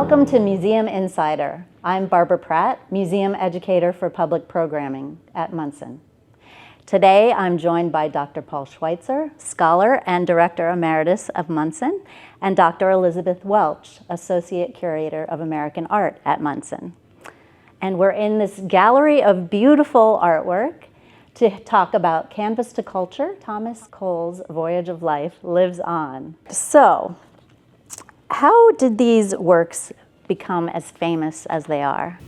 Welcome to Museum Insider. I'm Barbara Pratt, Museum Educator for Public Programming at Munson. Today I'm joined by Dr. Paul Schweizer, Scholar and Director Emeritus of Munson, and Dr. Elizabeth Welch, Associate Curator of American Art at Munson. And we're in this gallery of beautiful artwork to talk about Canvas to Culture. Thomas Cole's Voyage of Life lives on. So, how did these works become as famous as they are?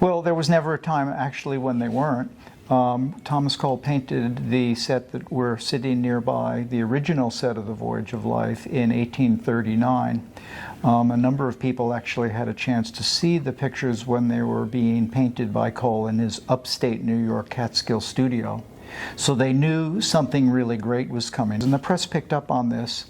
Well, there was never a time actually when they weren't. Thomas Cole painted the set that we're sitting nearby, the original set of the Voyage of Life, in 1839. A number of people actually had a chance to see the pictures when they were being painted by Cole in his upstate New York Catskill studio. So they knew something really great was coming. And the press picked up on this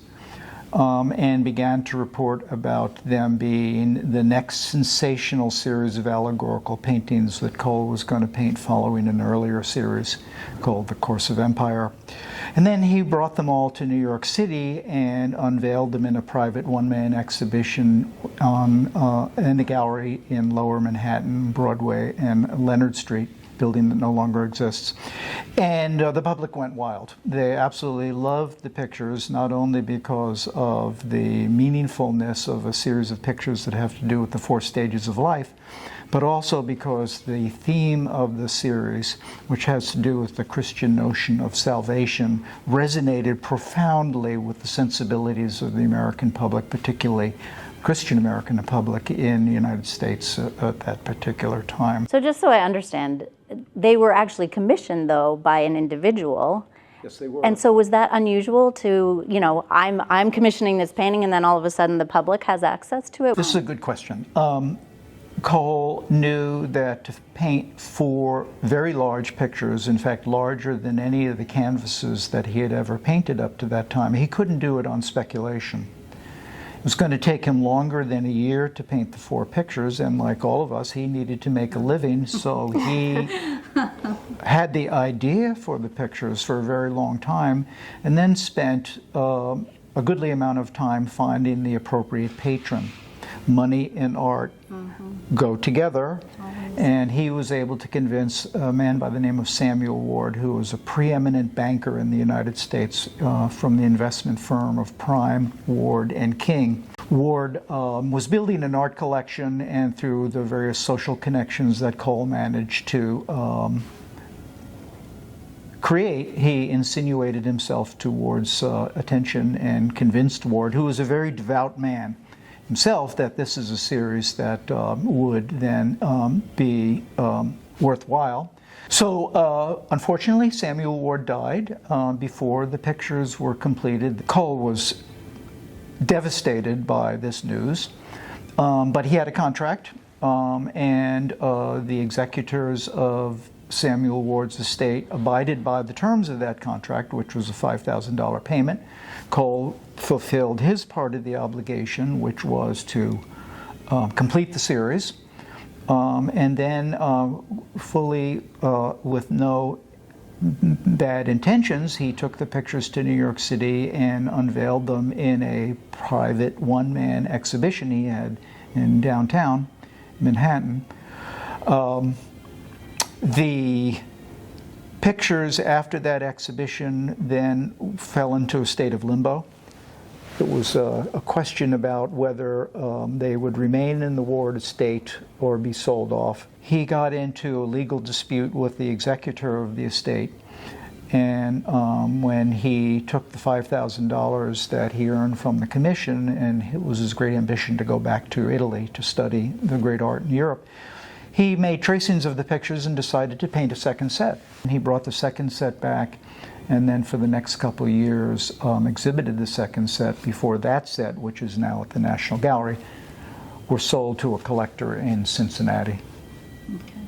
and began to report about them being the next sensational series of allegorical paintings that Cole was going to paint following an earlier series called The Course of Empire. And then he brought them all to New York City and unveiled them in a private one-man exhibition in the gallery in Lower Manhattan, Broadway, and Leonard Street, building that no longer exists. And the public went wild. They absolutely loved the pictures, not only because of the meaningfulness of a series of pictures that have to do with the four stages of life, but also because the theme of the series, which has to do with the Christian notion of salvation, resonated profoundly with the sensibilities of the American public, particularly Christian American public in the United States at that particular time. So just so I understand, they were actually commissioned, though, by an individual. Yes, they were. And so was that unusual to, you know, I'm commissioning this painting and then all of a sudden the public has access to it? This is a good question. Cole knew that to paint four very large pictures, in fact larger than any of the canvases that he had ever painted up to that time, he couldn't do it on speculation. It was going to take him longer than a year to paint the four pictures, and like all of us, he needed to make a living, so he had the idea for the pictures for a very long time, and then spent a goodly amount of time finding the appropriate patron. Money and art go together, and he was able to convince a man by the name of Samuel Ward, who was a preeminent banker in the United States from the investment firm of Prime, Ward, and King. Ward was building an art collection, and through the various social connections that Cole managed to create, he insinuated himself towards attention and convinced Ward, who was a very devout man himself, that this is a series that would then be worthwhile. So unfortunately, Samuel Ward died before the pictures were completed. Cole was devastated by this news, but he had a contract, and the executors of Samuel Ward's estate abided by the terms of that contract, which was a $5,000 payment. Cole fulfilled his part of the obligation, which was to complete the series, and then fully with no bad intentions, he took the pictures to New York City and unveiled them in a private one-man exhibition he had in downtown Manhattan. The pictures after that exhibition then fell into a state of limbo. It was a question about whether they would remain in the Ward estate or be sold off. He got into a legal dispute with the executor of the estate, and when he took the $5,000 that he earned from the commission, and it was his great ambition to go back to Italy to study the great art in Europe, he made tracings of the pictures and decided to paint a second set. And he brought the second set back, and then for the next couple of years exhibited the second set before that set, which is now at the National Gallery, were sold to a collector in Cincinnati. Okay.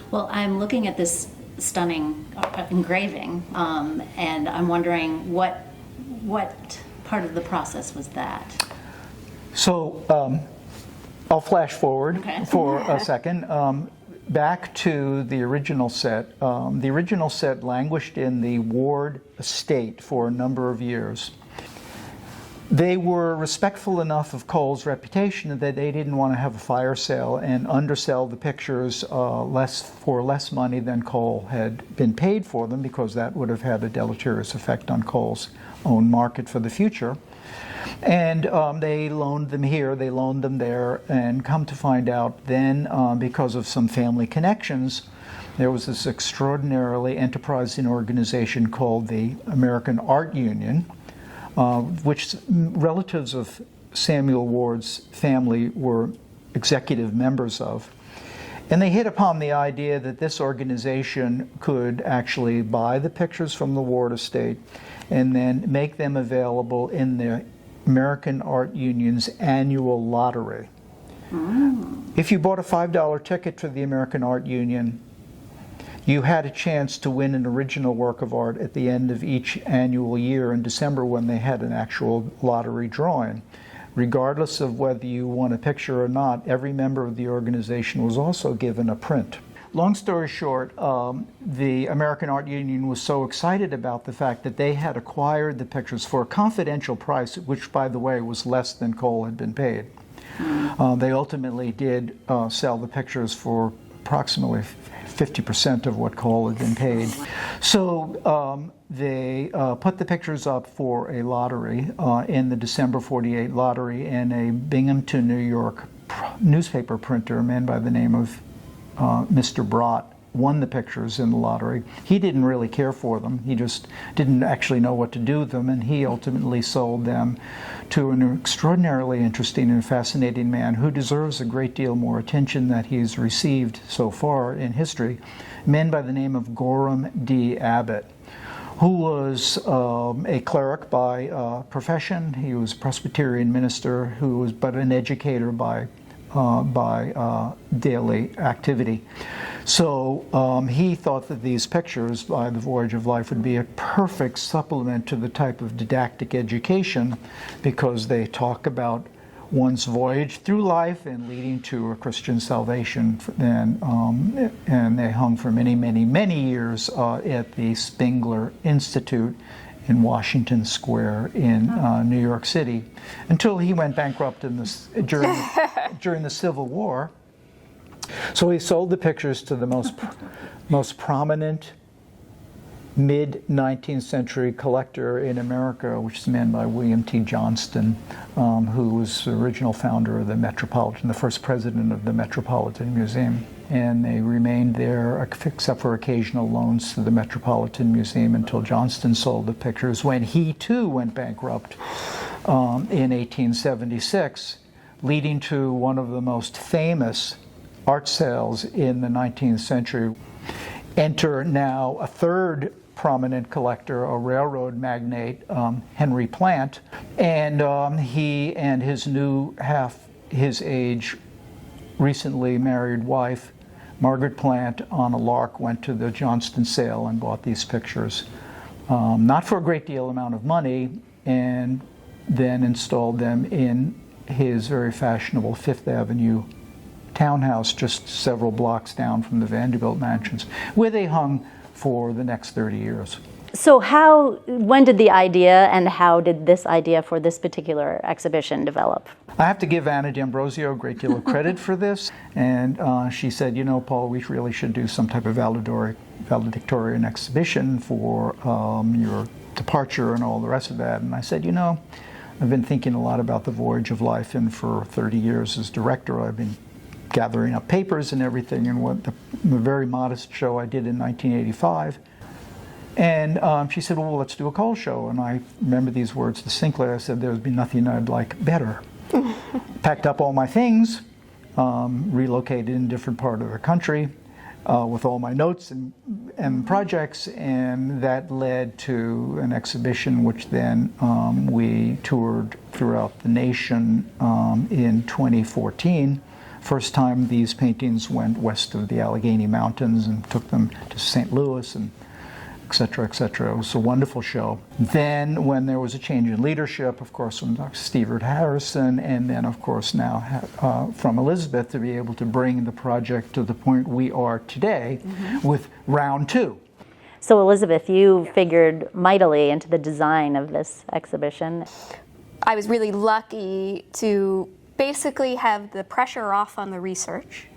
Well, I'm looking at this stunning engraving, and I'm wondering what part of the process was that? So I'll flash forward for a second. Back to the original set. The original set languished in the Ward estate for a number of years. They were respectful enough of Cole's reputation that they didn't want to have a fire sale and undersell the pictures for less money than Cole had been paid for them, because that would have had a deleterious effect on Cole's own market for the future. And they loaned them here, they loaned them there, and come to find out then, because of some family connections, there was this extraordinarily enterprising organization called the American Art Union, which relatives of Samuel Ward's family were executive members of. And they hit upon the idea that this organization could actually buy the pictures from the Ward estate and then make them available in the American Art Union's annual lottery. If you bought a $5 ticket for the American Art Union, you had a chance to win an original work of art at the end of each annual year in December, when they had an actual lottery drawing. Regardless of whether you won a picture or not, every member of the organization was also given a print. Long story short, the American Art Union was so excited about the fact that they had acquired the pictures for a confidential price, which, by the way, was less than Cole had been paid. They ultimately did sell the pictures for approximately 50% of what Cole had been paid. So they put the pictures up for a lottery in the December '48 lottery, and a Binghamton, New York newspaper printer, a man by the name of Mr. Pratt, won the pictures in the lottery. He didn't really care for them. He just didn't actually know what to do with them, and he ultimately sold them to an extraordinarily interesting and fascinating man who deserves a great deal more attention that he's received so far in history, a man by the name of Gorham D. Abbott, who was a cleric by profession. He was a Presbyterian minister who was but an educator by daily activity. So he thought that these pictures by the Voyage of Life would be a perfect supplement to the type of didactic education, because they talk about one's voyage through life and leading to a Christian salvation. And they hung for many, many, many years at the Spengler Institute in Washington Square in New York City, until he went bankrupt during the Civil War. So he sold the pictures to the most prominent mid-19th century collector in America, which is a man by William T. Johnston, who was the original founder of the Metropolitan, the first president of the Metropolitan Museum. And they remained there, except for occasional loans to the Metropolitan Museum, until Johnston sold the pictures, when he too went bankrupt in 1876, leading to one of the most famous art sales in the 19th century. Enter now a third prominent collector, a railroad magnate, Henry Plant, and he and his new his age recently married wife, Margaret Plant, on a lark went to the Johnston sale and bought these pictures, not for a great deal amount of money, and then installed them in his very fashionable Fifth Avenue townhouse just several blocks down from the Vanderbilt mansions, where they hung for the next 30 years. So when did the idea and how did this idea for this particular exhibition develop? I have to give Anna D'Ambrosio a great deal of credit for this, and she said, you know, Paul, we really should do some type of valedictorian exhibition for your departure and all the rest of that. And I said, you know, I've been thinking a lot about the Voyage of Life, and for 30 years as director I've been gathering up papers and everything, and what the very modest show I did in 1985. And she said, well, let's do a Cole show. And I remember these words distinctly. I said, there would be nothing I'd like better. Packed up all my things, relocated in a different part of the country with all my notes and projects, and that led to an exhibition which then we toured throughout the nation in 2014. First time these paintings went west of the Allegheny Mountains and took them to St. Louis and et cetera, et cetera. It was a wonderful show. Then when there was a change in leadership, of course, from Dr. Stevert Harrison, and then of course now from Elizabeth, to be able to bring the project to the point we are today with round two. So Elizabeth, you figured mightily into the design of this exhibition. I was really lucky to basically have the pressure off on the research,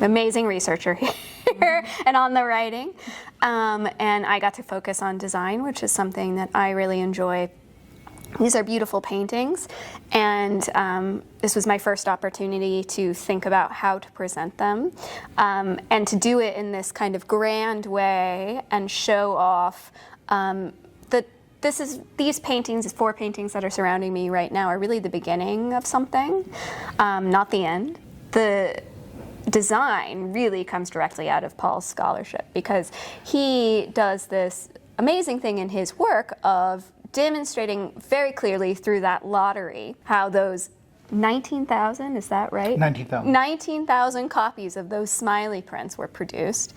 amazing researcher here, and on the writing. And I got to focus on design, which is something that I really enjoy. These are beautiful paintings, and this was my first opportunity to think about how to present them, and to do it in this kind of grand way and show off these paintings, these 4 paintings that are surrounding me right now, are really the beginning of something, not the end. The design really comes directly out of Paul's scholarship, because he does this amazing thing in his work of demonstrating very clearly through that lottery how those 19,000, is that right? 19,000. 19,000 copies of those smiley prints were produced,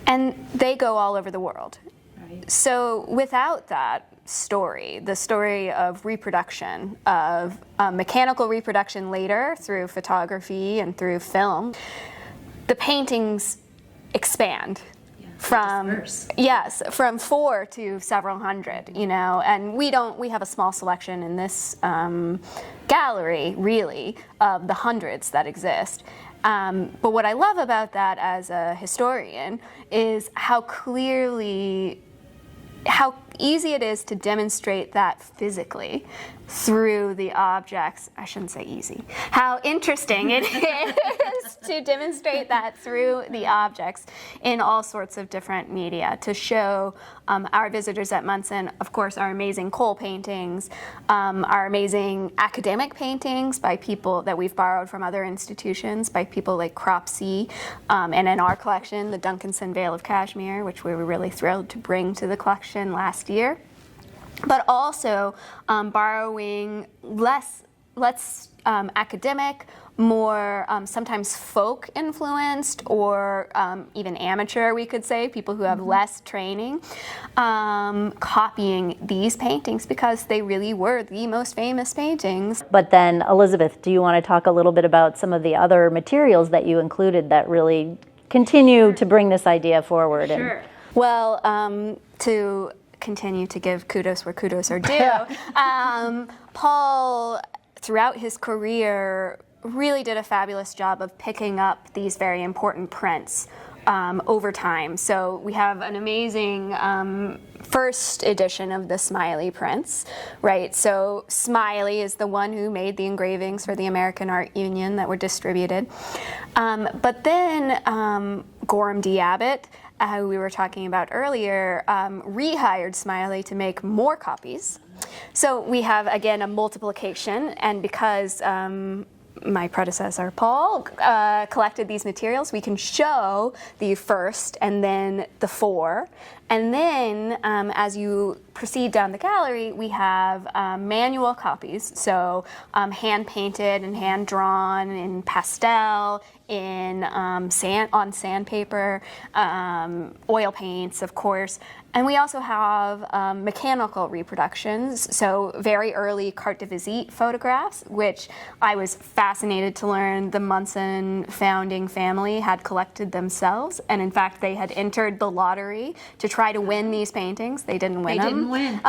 and they go all over the world. Right. So without that story, the story of reproduction, of mechanical reproduction later through photography and through film, the paintings expand. From 4 to several hundred, and we have a small selection in this gallery, really, of the hundreds that exist. But what I love about that as a historian is how easy it is to demonstrate that physically through the objects. I shouldn't say easy. How interesting it is to demonstrate that through the objects in all sorts of different media, to show our visitors at Munson, of course, our amazing coal paintings, our amazing academic paintings by people that we've borrowed from other institutions, by people like Cropsey, and in our collection, the Duncanson Veil of Cashmere, which we were really thrilled to bring to the collection last year. But also borrowing less academic, more sometimes folk influenced, or even amateur, we could say, people who have less training, copying these paintings because they really were the most famous paintings. But then, Elizabeth, do you want to talk a little bit about some of the other materials that you included that really continue to bring this idea forward? Sure. Well, to continue to give kudos where kudos are due, Paul, throughout his career, really did a fabulous job of picking up these very important prints over time. So we have an amazing first edition of the Smiley prints, right? So Smiley is the one who made the engravings for the American Art Union that were distributed. But then Gorham D. Abbott, who we were talking about earlier, rehired Smiley to make more copies. So we have, again, a multiplication, and because my predecessor, Paul, collected these materials, we can show the first and then the 4. And then as you proceed down the gallery, we have manual copies, so hand-painted and hand-drawn in pastel, on sandpaper, oil paints, of course. And we also have mechanical reproductions, so very early carte de visite photographs, which I was fascinated to learn the Munson founding family had collected themselves. And in fact, they had entered the lottery to try to win these paintings. They didn't win them. They didn't win.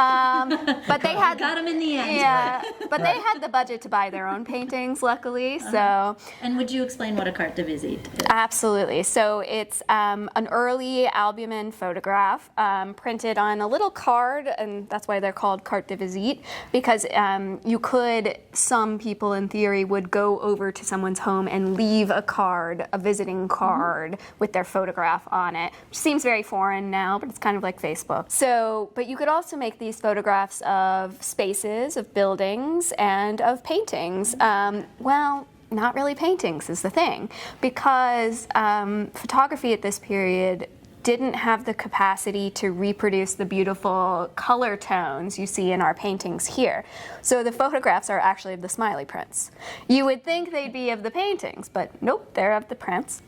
But they had got them in the end. Yeah, but they had the budget to buy their own paintings, luckily. So. And would you explain what a carte de visite is? Absolutely. So it's an early albumin photograph printed on a little card, and that's why they're called carte de visite, because some people in theory would go over to someone's home and leave a card, a visiting card, with their photograph on it, which seems very foreign now, but it's kind of like Facebook. So, but you could also make these photographs of spaces, of buildings, and of paintings. Not really paintings is the thing, because photography at this period didn't have the capacity to reproduce the beautiful color tones you see in our paintings here. So the photographs are actually of the Smiley prints. You would think they'd be of the paintings, but nope, they're of the prints.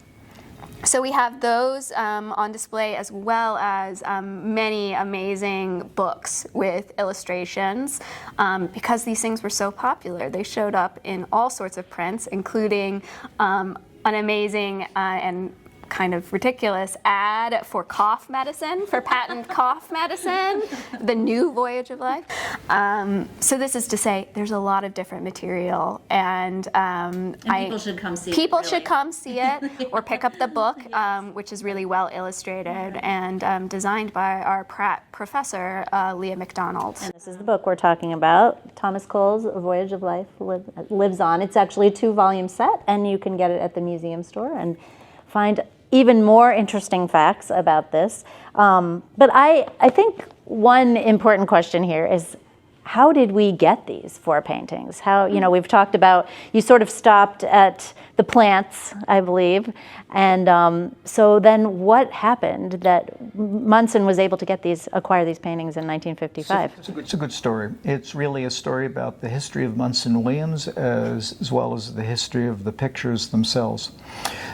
So we have those on display, as well as many amazing books with illustrations. Because these things were so popular, they showed up in all sorts of prints, including an amazing and kind of ridiculous ad for cough medicine, for patent cough medicine, the new Voyage of Life. So this is to say there's a lot of different material, and people should come see it. People should really. come see it or pick up the book, which is really well illustrated and designed by our Pratt professor, Leah McDonald. And this is the book we're talking about. Thomas Cole's Voyage of Life lives on. It's actually a 2-volume set, and you can get it at the museum store and find even more interesting facts about this. But I think one important question here is, how did we get these 4 paintings? How, we've talked about, you sort of stopped at the plants, I believe, and so then what happened that Munson was able to acquire these paintings in 1955? It's a good story. It's really a story about the history of Munson Williams as well as the history of the pictures themselves.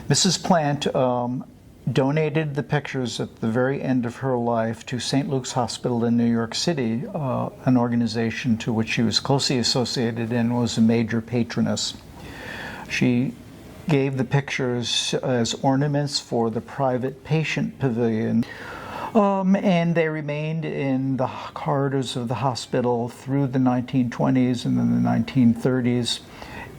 Mrs. Plant donated the pictures at the very end of her life to St. Luke's Hospital in New York City, an organization to which she was closely associated and was a major patroness. She gave the pictures as ornaments for the private patient pavilion, and they remained in the corridors of the hospital through the 1920s and then the 1930s.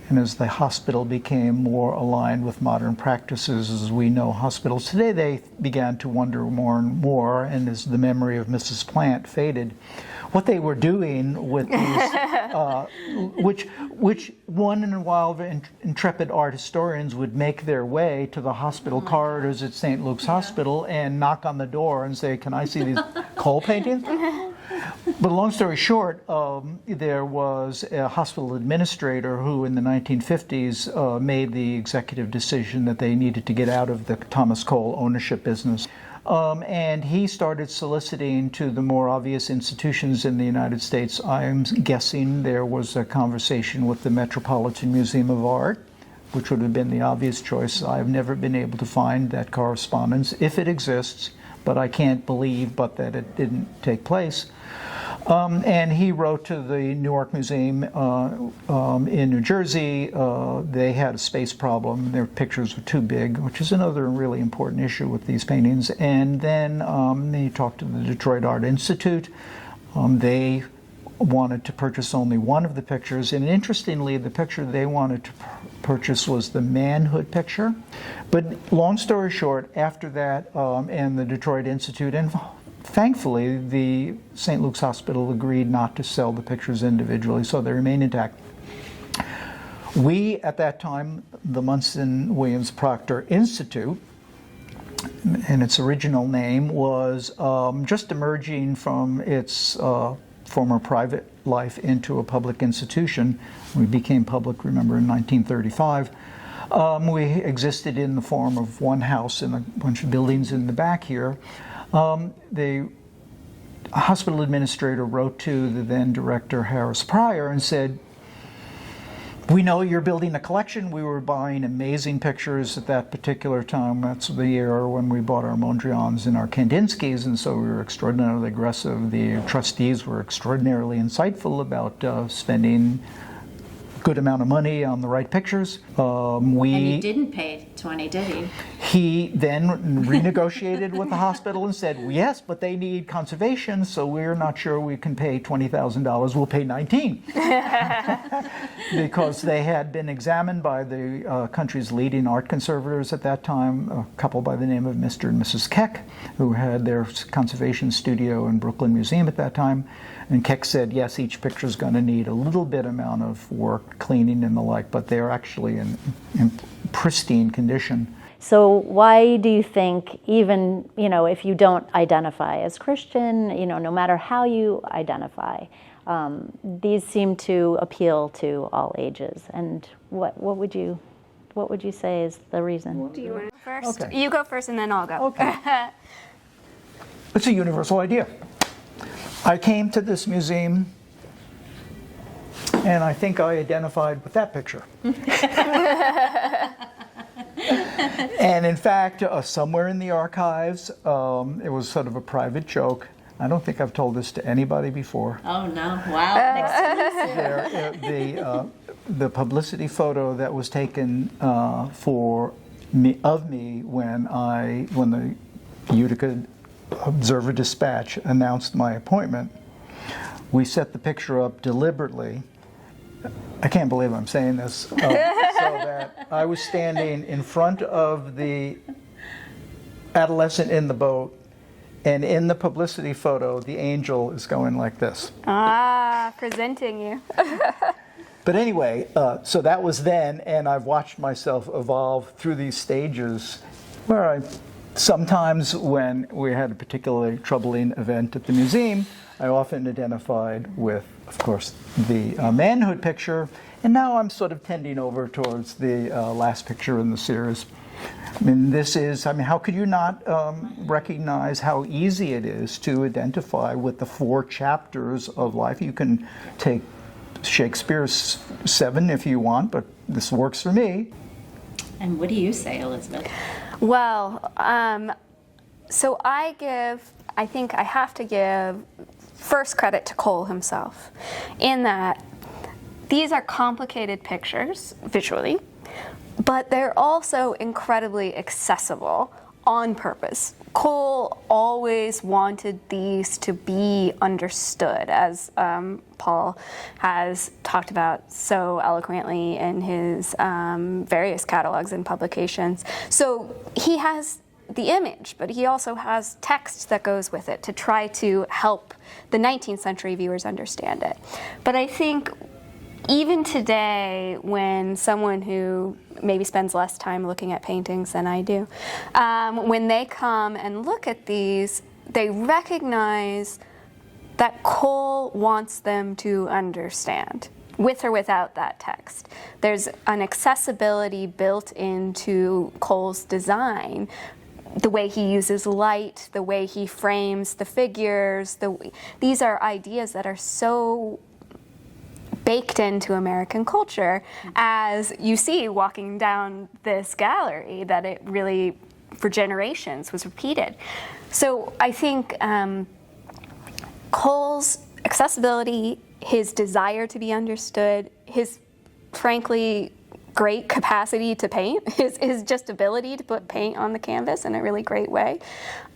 And as the hospital became more aligned with modern practices, as we know hospitals today, they began to wonder more and more, and as the memory of Mrs. Plant faded, what they were doing with these, which one in a while of intrepid art historians would make their way to the hospital corridors at St. Luke's Hospital and knock on the door and say, "Can I see these Cole paintings?" But long story short, there was a hospital administrator who in the 1950s made the executive decision that they needed to get out of the Thomas Cole ownership business. And he started soliciting to the more obvious institutions in the United States. I'm guessing there was a conversation with the Metropolitan Museum of Art, which would have been the obvious choice. I've never been able to find that correspondence, if it exists, but I can't believe but that it didn't take place. And he wrote to the Newark Museum in New Jersey. They had a space problem. Their pictures were too big, which is another really important issue with these paintings. And then he talked to the Detroit Art Institute. They wanted to purchase only one of the pictures. And interestingly, the picture they wanted to purchase was the manhood picture. But long story short, after that, and the Detroit Institute, and thankfully, the St. Luke's Hospital agreed not to sell the pictures individually, so they remain intact. We, at that time, the Munson Williams Proctor Institute, and its original name, was just emerging from its former private life into a public institution. We became public, remember, in 1935. We existed in the form of one house and a bunch of buildings in the back here. The hospital administrator wrote to the then director, Harris Pryor, and said, "We know you're building a collection. We were buying amazing pictures at that particular time. That's the year when we bought our Mondrians and our Kandinskys, and so we were extraordinarily aggressive. The trustees were extraordinarily insightful about spending a good amount of money on the right pictures." And he didn't pay 20, did he? He then renegotiated with the hospital and said, "Well, yes, but they need conservation, so we're not sure we can pay $20,000. We'll pay 19." Because they had been examined by the country's leading art conservators at that time, a couple by the name of Mr. and Mrs. Keck, who had their conservation studio in Brooklyn Museum at that time. And Keck said, yes, each picture is going to need a little bit amount of work, cleaning and the like, but they're actually in pristine condition. So why do you think, even, if you don't identify as Christian, no matter how you identify, these seem to appeal to all ages? And what would you say is the reason? Do you want to go first? Okay. You go first and then I'll go. Okay. It's a universal idea. I came to this museum and I think I identified with that picture. And in fact, somewhere in the archives, it was sort of a private joke. I don't think I've told this to anybody before. Oh no! Wow. The publicity photo that was taken for me when the Utica Observer Dispatch announced my appointment. We set the picture up deliberately. I can't believe I'm saying this. So that I was standing in front of the adolescent in the boat, and in the publicity photo, the angel is going like this. Ah, presenting you. But anyway, so that was then, and I've watched myself evolve through these stages where sometimes when we had a particularly troubling event at the museum, I often identified with, of course, the manhood picture, and now I'm sort of tending over towards the last picture in the series. I mean, how could you not recognize how easy it is to identify with the 4 chapters of life? You can take Shakespeare's 7 if you want, but this works for me. And what do you say, Elizabeth? Well, so I think I have to give first credit to Cole himself, in that these are complicated pictures visually, but they're also incredibly accessible on purpose. Cole always wanted these to be understood, as Paul has talked about so eloquently in his various catalogs and publications. So he has the image, but he also has text that goes with it to try to help the 19th century viewers understand it. But I think even today, when someone who maybe spends less time looking at paintings than I do, when they come and look at these, they recognize that Cole wants them to understand, with or without that text. There's an accessibility built into Cole's design, the way he uses light, the way he frames the figures. These are ideas that are so baked into American culture, as you see walking down this gallery, that it really, for generations, was repeated. So I think Cole's accessibility, his desire to be understood, his frankly great capacity to paint, his just ability to put paint on the canvas in a really great way,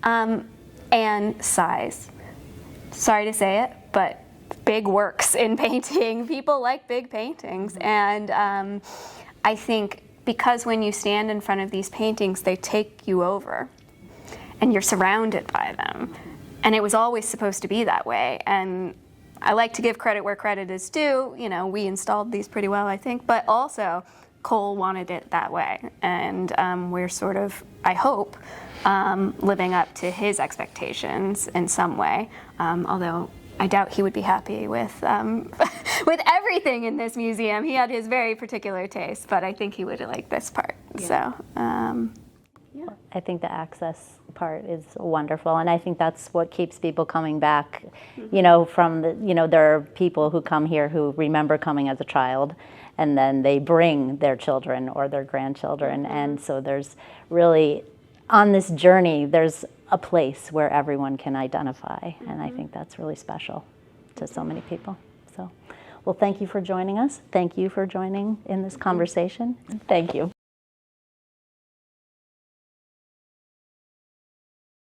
and size. Sorry to say it, but big works in painting. People like big paintings, and I think because when you stand in front of these paintings, they take you over, and you're surrounded by them, and it was always supposed to be that way. And I like to give credit where credit is due. You know, we installed these pretty well, I think, but also Cole wanted it that way, and we're sort of, I hope, living up to his expectations in some way, although I doubt he would be happy with with everything in this museum. He had his very particular taste, but I think he would like this part. Yeah. So, yeah. I think the access part is wonderful, and I think that's what keeps people coming back. Mm-hmm. You know, there are people who come here who remember coming as a child, and then they bring their children or their grandchildren, and so there's really, on this journey, there's a place where everyone can identify, and I think that's really special to so many people. So, well, thank you for joining us. Thank you for joining in this conversation. Thank you.